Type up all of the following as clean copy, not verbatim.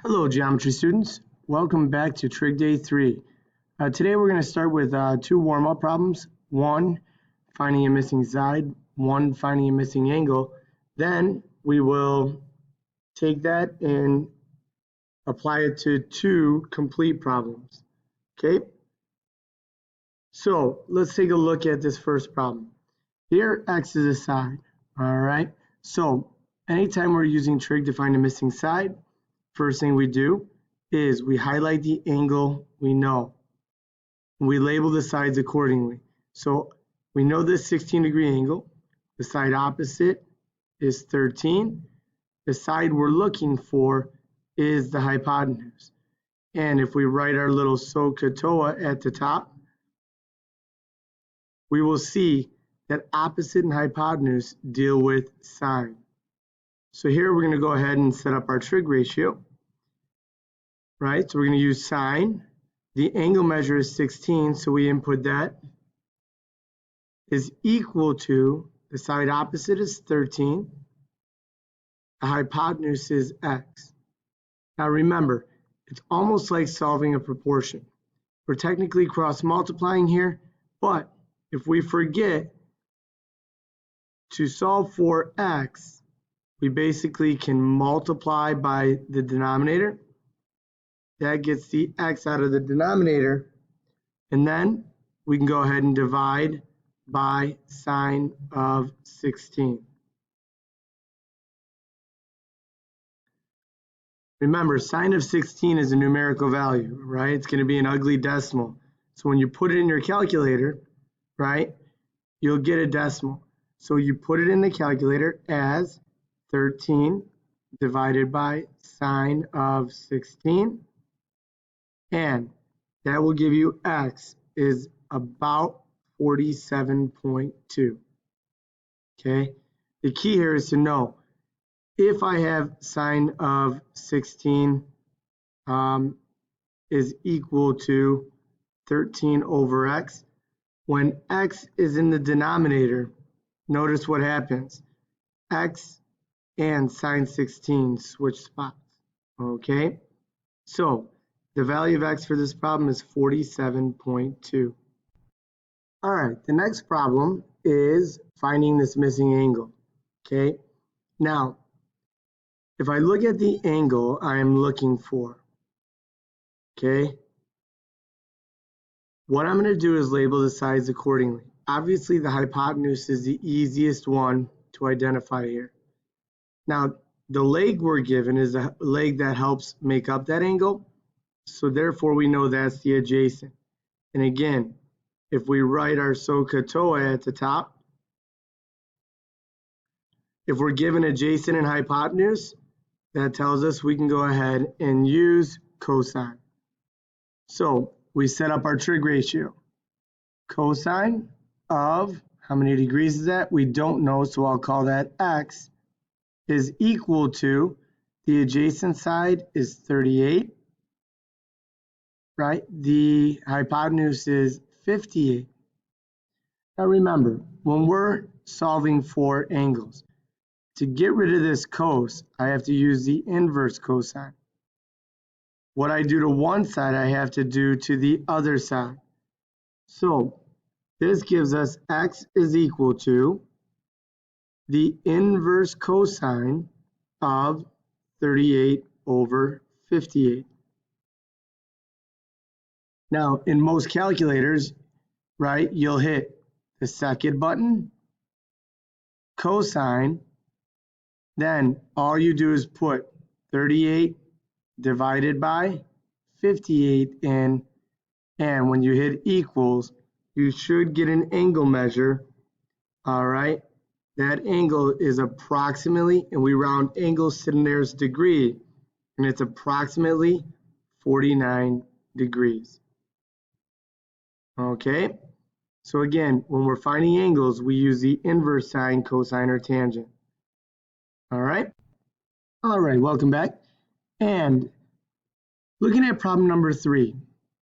Hello, geometry students. Welcome back to Trig Day 3. Today we're going to start with two warm-up problems. One, finding a missing side. One, finding a missing angle. Then we will take that and apply it to two complete problems. Okay? So let's take a look at this first problem. Here, x is a side. All right? So anytime we're using trig to find a missing side, first thing we do is we highlight the angle we know. We label the sides accordingly. So we know this 16-degree angle. The side opposite is 13. The side we're looking for is the hypotenuse. And if we write our little SOHCAHTOA at the top, we will see that opposite and hypotenuse deal with sine. So here we're going to go ahead and set up our trig ratio. Right, so we're going to use sine. The angle measure is 16, so we input that is equal to, the side opposite is 13, the hypotenuse is x. Now remember, it's almost like solving a proportion. We're technically cross multiplying here, but if we forget to solve for x, we basically can multiply by the denominator. That gets the x out of the denominator, and then we can go ahead and divide by sine of 16. Remember, sine of 16 is a numerical value, right? It's going to be an ugly decimal. So when you put it in your calculator, right, you'll get a decimal. So you put it in the calculator as 13 divided by sine of 16. And that will give you x is about 47.2. Okay, the key here is to know if I have sine of 16 is equal to 13 over x. When x is in the denominator, notice what happens. X and sine 16 switch spots. Okay, so the value of x for this problem is 47.2. All right, the next problem is finding this missing angle. Okay, now if I look at the angle I am looking for, okay, what I'm going to do is label the sides accordingly. Obviously, the hypotenuse is the easiest one to identify here. Now, the leg we're given is a leg that helps make up that angle. So therefore, we know that's the adjacent. And again, if we write our SOHCAHTOA at the top, if we're given adjacent and hypotenuse, that tells us we can go ahead and use cosine. So we set up our trig ratio. Cosine of, how many degrees is that? We don't know, so I'll call that x, is equal to, the adjacent side is 38. Right? The hypotenuse is 58. Now remember, when we're solving for angles, to get rid of this cos, I have to use the inverse cosine. What I do to one side, I have to do to the other side. So this gives us x is equal to the inverse cosine of 38 over 58. Now, in most calculators, right, you'll hit the second button, cosine, then all you do is put 38 divided by 58 in, and when you hit equals, you should get an angle measure, all right? That angle is approximately, and we round angles to the nearest degree, and it's approximately 49 degrees. Okay, so again, when we're finding angles, we use the inverse sine, cosine, or tangent. All right, welcome back. And looking at problem number 3,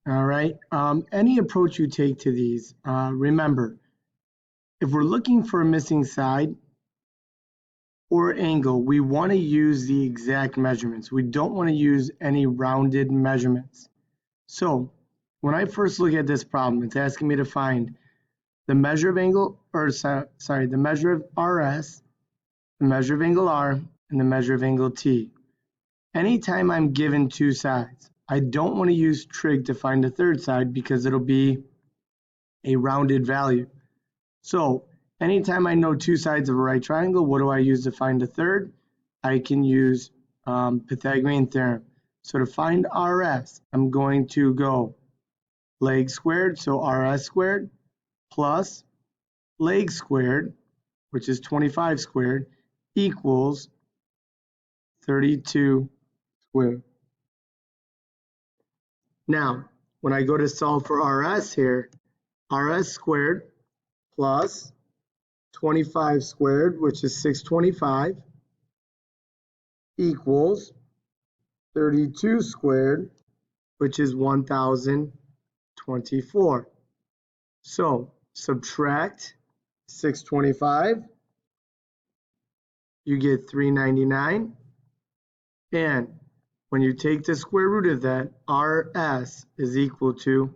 all right, any approach you take to these, remember, if we're looking for a missing side, or angle, we want to use the exact measurements. We don't want to use any rounded measurements. So when I first look at this problem, it's asking me to find the measure of angle, or sorry, the measure of RS, the measure of angle R, and the measure of angle T. Anytime I'm given two sides, I don't want to use trig to find the third side because it'll be a rounded value. So anytime I know two sides of a right triangle, what do I use to find the third? I can use Pythagorean theorem. So to find RS, I'm going to go leg squared, so RS squared, plus leg squared, which is 25 squared, equals 32 squared. Now, when I go to solve for RS here, RS squared plus 25 squared, which is 625, equals 32 squared, which is 1024. So subtract 625, you get 399. And when you take the square root of that, RS is equal to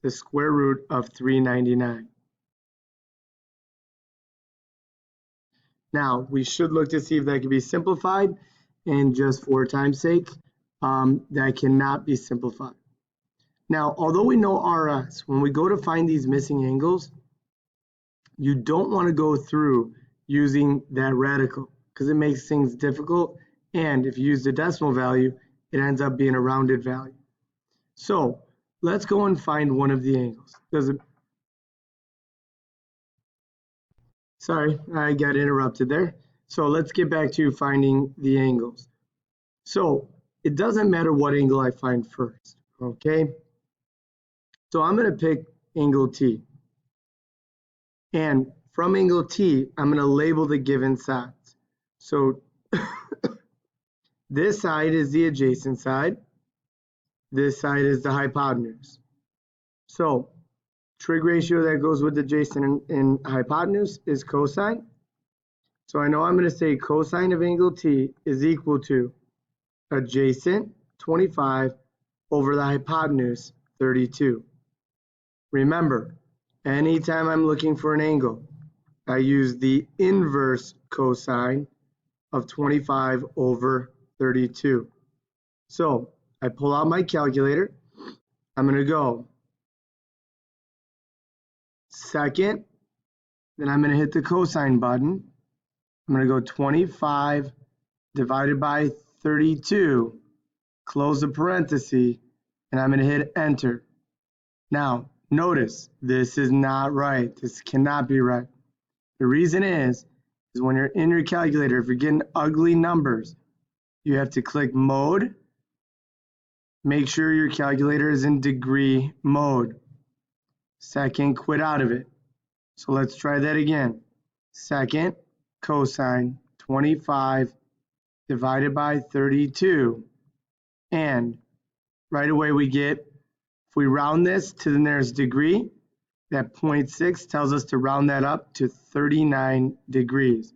the square root of 399. Now, we should look to see if that can be simplified, and just for time's sake, that cannot be simplified. Now, although we know RS, when we go to find these missing angles, you don't want to go through using that radical because it makes things difficult, and if you use the decimal value, it ends up being a rounded value. So let's go and find one of the angles. Sorry, I got interrupted there. So let's get back to finding the angles. So it doesn't matter what angle I find first, okay? So I'm going to pick angle T. And from angle T, I'm going to label the given sides. So this side is the adjacent side. This side is the hypotenuse. So trig ratio that goes with adjacent and hypotenuse is cosine. So I know I'm going to say cosine of angle T is equal to adjacent 25 over the hypotenuse 32. Remember, anytime I'm looking for an angle, I use the inverse cosine of 25 over 32. So I pull out my calculator. I'm going to go second, then I'm going to hit the cosine button. I'm going to go 25 divided by 32, close the parenthesis, and I'm going to hit enter. Now, notice this is not right. This cannot be right. The reason is when you're in your calculator, if you're getting ugly numbers, you have to click mode. Make sure your calculator is in degree mode. Second, quit out of it. So let's try that again. Second, cosine 25 divided by 32. And right away we get, if we round this to the nearest degree, that 0.6 tells us to round that up to 39 degrees.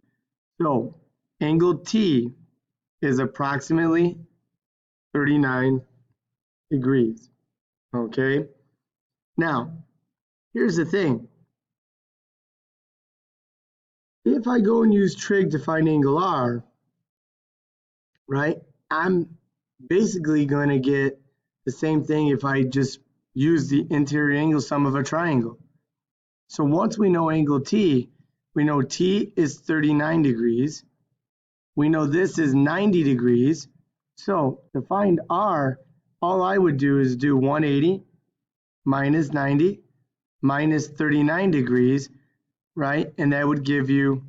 So angle T is approximately 39 degrees. Okay? Now, here's the thing. If I go and use trig to find angle R, right, I'm basically going to get the same thing if I just use the interior angle sum of a triangle. So once we know angle T, we know T is 39 degrees. We know this is 90 degrees. So to find R, all I would do is do 180 minus 90 minus 39 degrees, right? And that would give you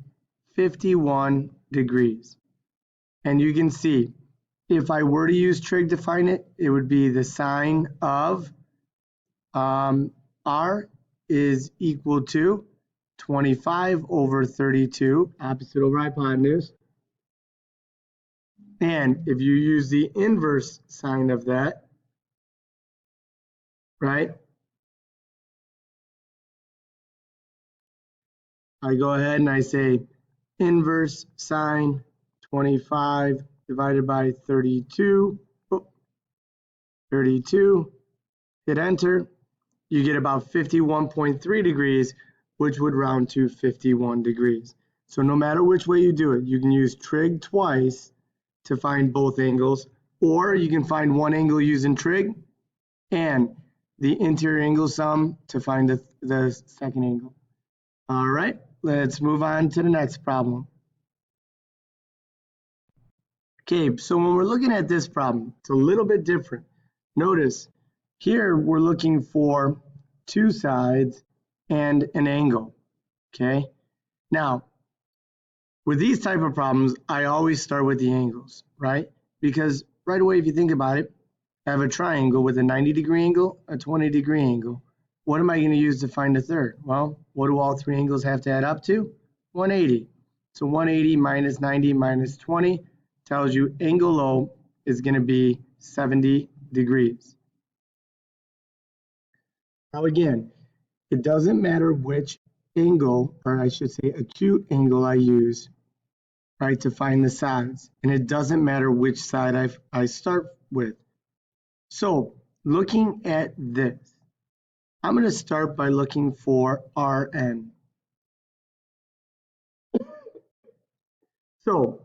51 degrees. And you can see, if I were to use trig to find it, it would be the sine of R is equal to 25 over 32, opposite over hypotenuse. And if you use the inverse sine of that, right, I go ahead and I say inverse sine 25 divided by 32. 32, hit enter. You get about 51.3 degrees, which would round to 51 degrees. So no matter which way you do it, you can use trig twice to find both angles, or you can find one angle using trig and the interior angle sum to find the second angle. All right, let's move on to the next problem. Okay, so when we're looking at this problem, it's a little bit different. Notice here we're looking for two sides and an angle, okay? Now, with these type of problems, I always start with the angles, right? Because right away, if you think about it, I have a triangle with a 90-degree angle, a 20-degree angle. What am I going to use to find a third? Well, what do all three angles have to add up to? 180. So 180 minus 90 minus 20 tells you angle O is going to be 70 degrees. Now again, it doesn't matter which angle, or I should say acute angle I use, right, to find the sides. And it doesn't matter which side I start with. So looking at this, I'm going to start by looking for Rn. So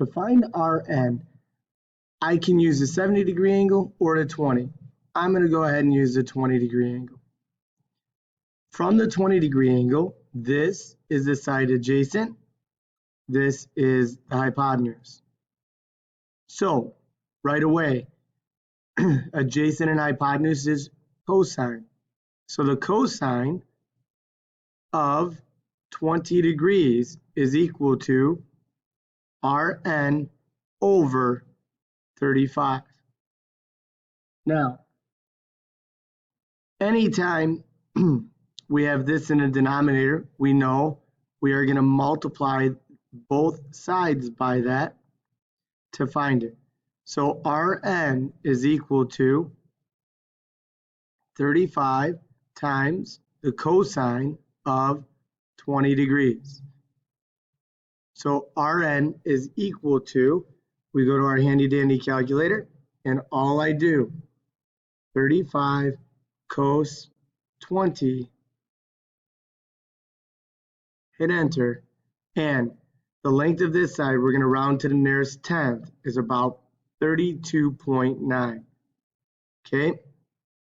to find Rn, I can use a 70-degree angle or a 20. I'm going to go ahead and use the 20-degree angle. From the 20-degree angle, this is the side adjacent. This is the hypotenuse. So right away, adjacent and hypotenuse is cosine. So the cosine of 20 degrees is equal to Rn over 35. Now, anytime we have this in a denominator, we know we are going to multiply both sides by that to find it. So Rn is equal to 35 times the cosine of 20 degrees. So Rn is equal to, we go to our handy dandy calculator, and all I do, 35 cos 20, hit enter, and the length of this side, we're going to round to the nearest tenth, is about 32.9. Okay,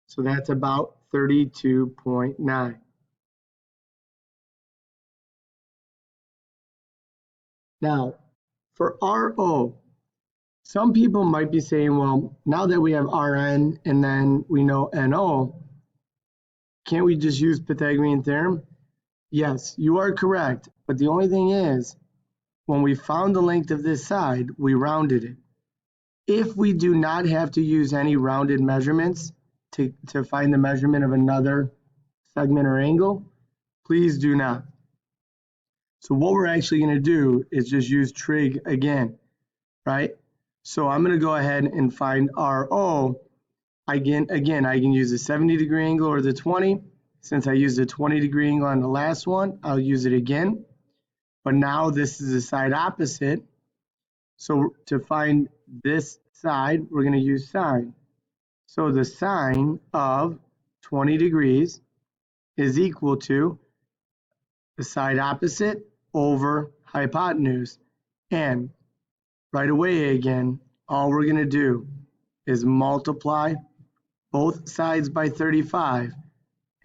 so that's about 32.9. Now, for RO, some people might be saying, well, now that we have Rn and then we know NO, can't we just use Pythagorean theorem? Yes, you are correct, but the only thing is, when we found the length of this side, we rounded it. If we do not have to use any rounded measurements to find the measurement of another segment or angle, please do not. So what we're actually going to do is just use trig again, right? So I'm going to go ahead and find RO. Again, I can use the 70-degree angle or the 20. Since I used the 20-degree angle on the last one, I'll use it again. But now this is the side opposite. So to find this side, we're going to use sine. So the sine of 20 degrees is equal to the side opposite over hypotenuse. And right away again, all we're going to do is multiply both sides by 35,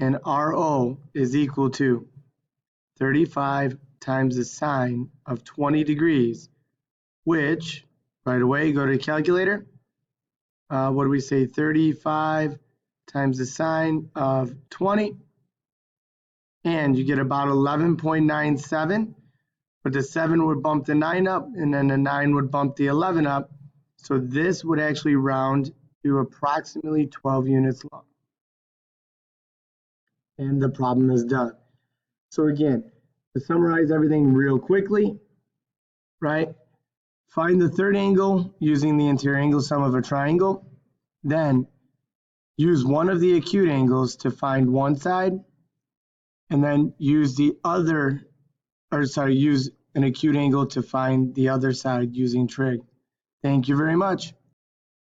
and RO is equal to 35 times the sine of 20 degrees, which, right away, go to the calculator. What do we say? 35 times the sine of 20, and you get about 11.97, but the 7 would bump the 9 up, and then the 9 would bump the 11 up. So this would actually round to approximately 12 units long. And the problem is done. So again, to summarize everything real quickly, right? Find the third angle using the interior angle sum of a triangle. Then use one of the acute angles to find one side, and then use the other or sorry, use an acute angle to find the other side using trig. Thank you very much.